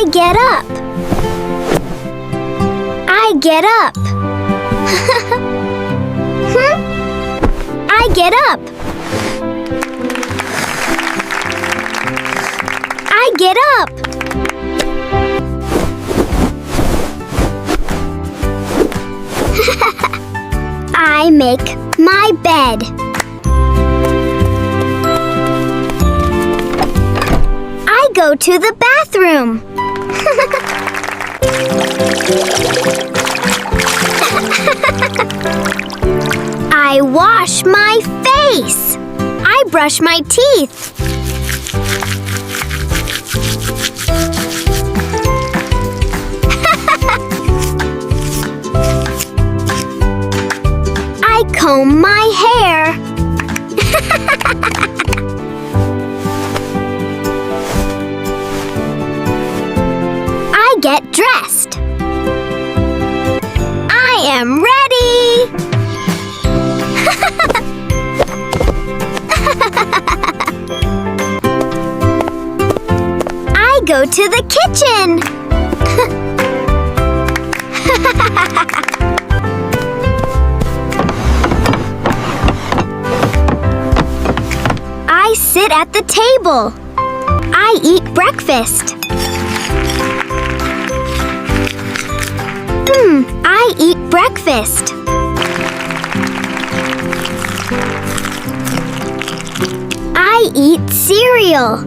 I get up. I get up. I get up. I get up. I make my bed. I go to the bathroom. I wash my face. I brush my teeth. I comb my hair. I get dressed. I am ready. I go to the kitchen. I sit at the table. I eat breakfast. I eat breakfast. I eat cereal.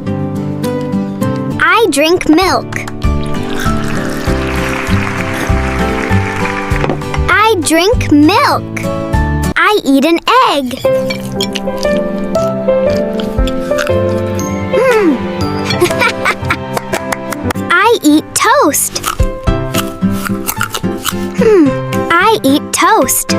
I drink milk. I drink milk. I eat an egg. I eat toast. I eat toast.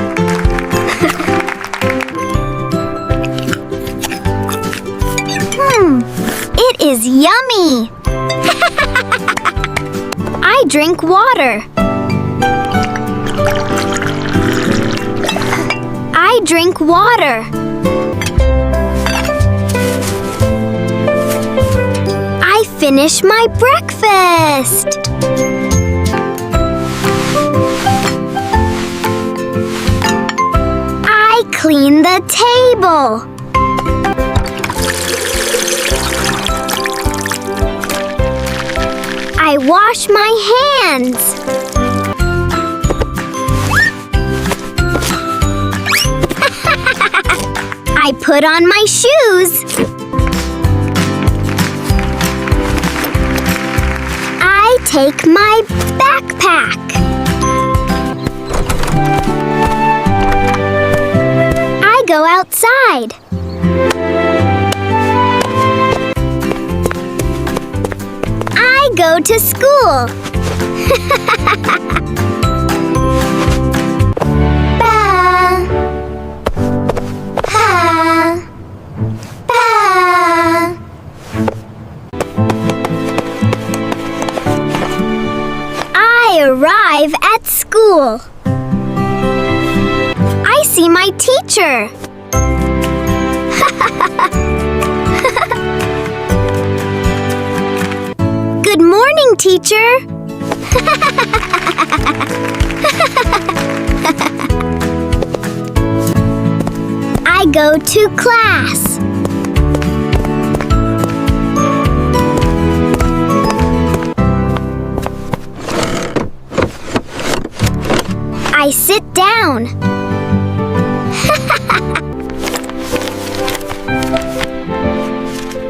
It is yummy. I drink water. I drink water. I finish my breakfast. I clean the table. I wash my hands. I put on my shoes. I take my backpack. I go outside. I go to school. Ba, ha, ba. I arrive at school. I see my teacher. Good morning, teacher. I go to class. I sit down.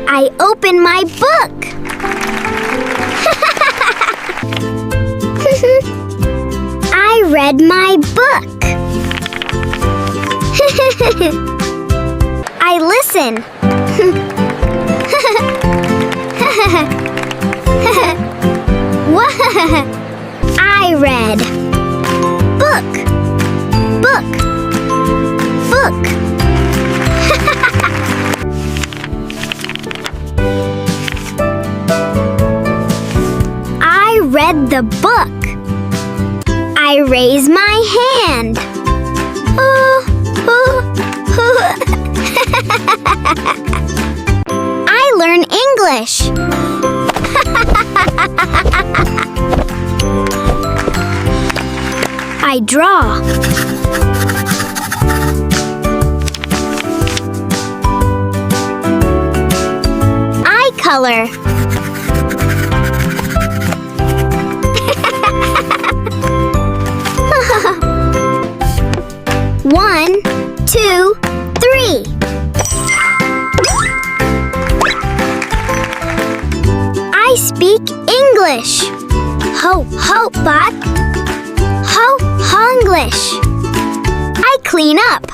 I open my book. I read my book. I listen. I read. Book. Book. Book. I read the book. I raise my hand. I learn English. I draw. I color. One, two, three. I speak English. Ho, ho, buck. Ho, Honglish. I clean up.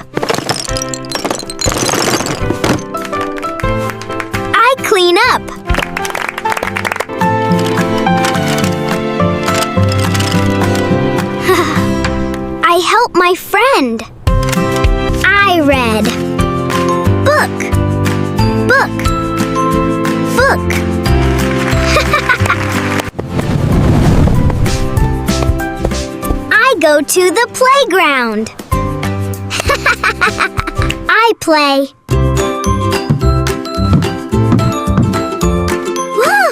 I clean up. I help my friend. I read. Book. Book. Book. I go to the playground. I play. Woo!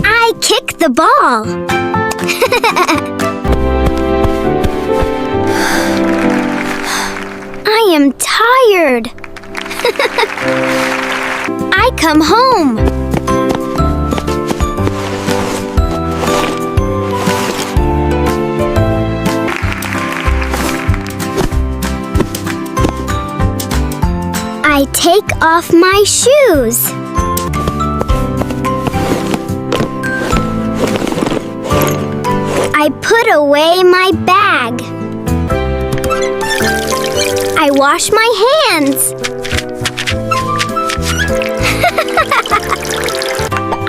I kick the ball. I am tired. I come home. I take off my shoes. I put away my bag. I wash my hands.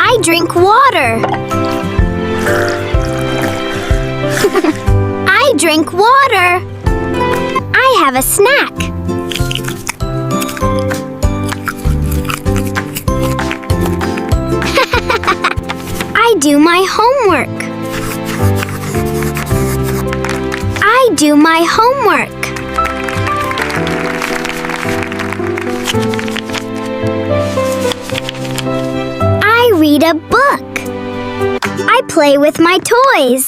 I drink water. I drink water. I have a snack. I do my homework. I do my homework. I read a book. I play with my toys.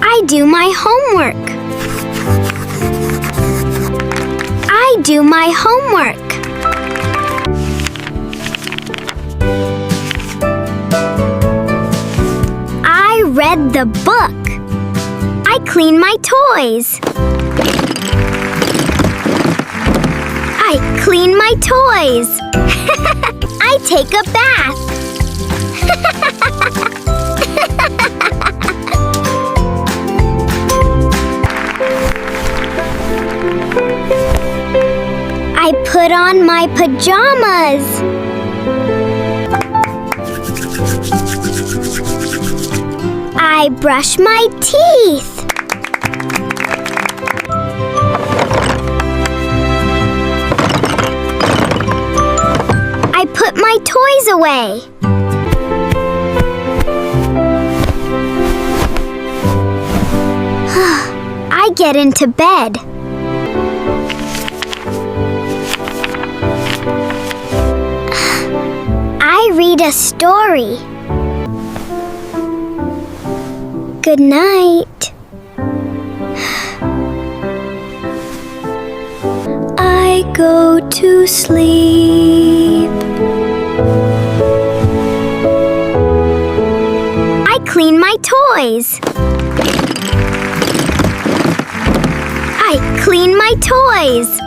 I do my homework. I do my homework. I read the book. I clean my toys. I clean my toys. I take a bath. I put on my pajamas. I brush my teeth. I put my toys away. I get into bed. I read a story. Good night. I go to sleep. I clean my toys. I clean my toys.